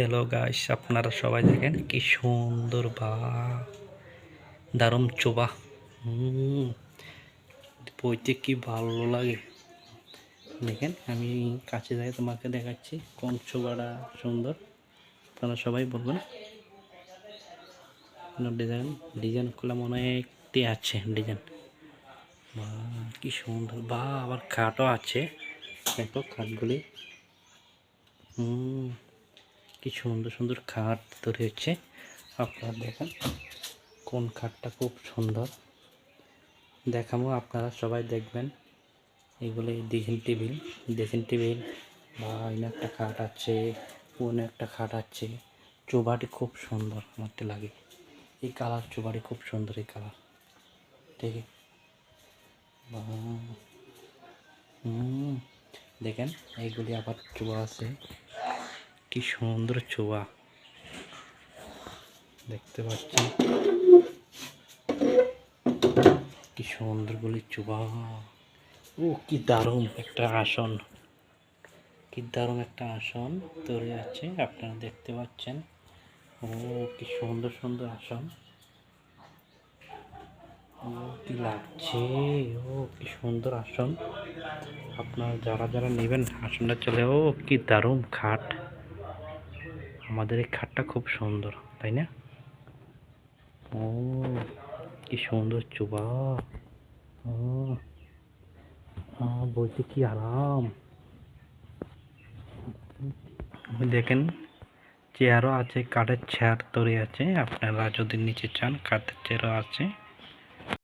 Hello guys, আপনারা সবাই দেখেন কি সুন্দর বা দারুণ চোবা। বইতে কি ভালো লাগে। দেখেন আমি কাছে যাই তোমাকে দেখাচ্ছি কোন চোবাটা সুন্দর। আপনারা সবাই বলবেন। ডিজাইন করলাম অনেকটি আছে ডিজাইন। বা কি সুন্দর, বা আবার খাটও আছে। দেখো খাটগুলি কি সুন্দর সুন্দর খাট তৈরি হচ্ছে। আপনারা দেখেন কোন খাটটা খুব সুন্দর দেখাবো, আপনারা সবাই দেখবেন। এগুলো ড্রেসিং টেবিল বা এনে একটা খাট আছে, ওনে একটা খাট আছে। চোবাটি খুব সুন্দর আমার লাগে। এই কালার চোবাটি খুব সুন্দর, এই কালার ঠিক আছে। দেখেন এইগুলি আবার চোবা আছে, কি সুন্দর চোবা দেখতে পাচ্ছেন, কি সুন্দর গুলি চোবা। ও কি দারুণ একটা আসন, কি দারুণ একটা আসন তৈরি আছে, আপনারা দেখতে পাচ্ছেন। ও কি সুন্দর সুন্দর আসন, ও কি লাগছে, ও কি সুন্দর আসন। আপনারা যারা যারা নেবেন আসনটা চলে। ও কি দারুণ খাট, আমাদের এই খাটটা খুব সুন্দর তাই না। ও কি সুন্দর চোবা, ও বলতে কি আরাম। দেখেন চেয়ারও আছে, কাঠের চেয়ার তৈরি আছে। আপনারা যদি নিচে চান কাঠের চেয়ারও আছে।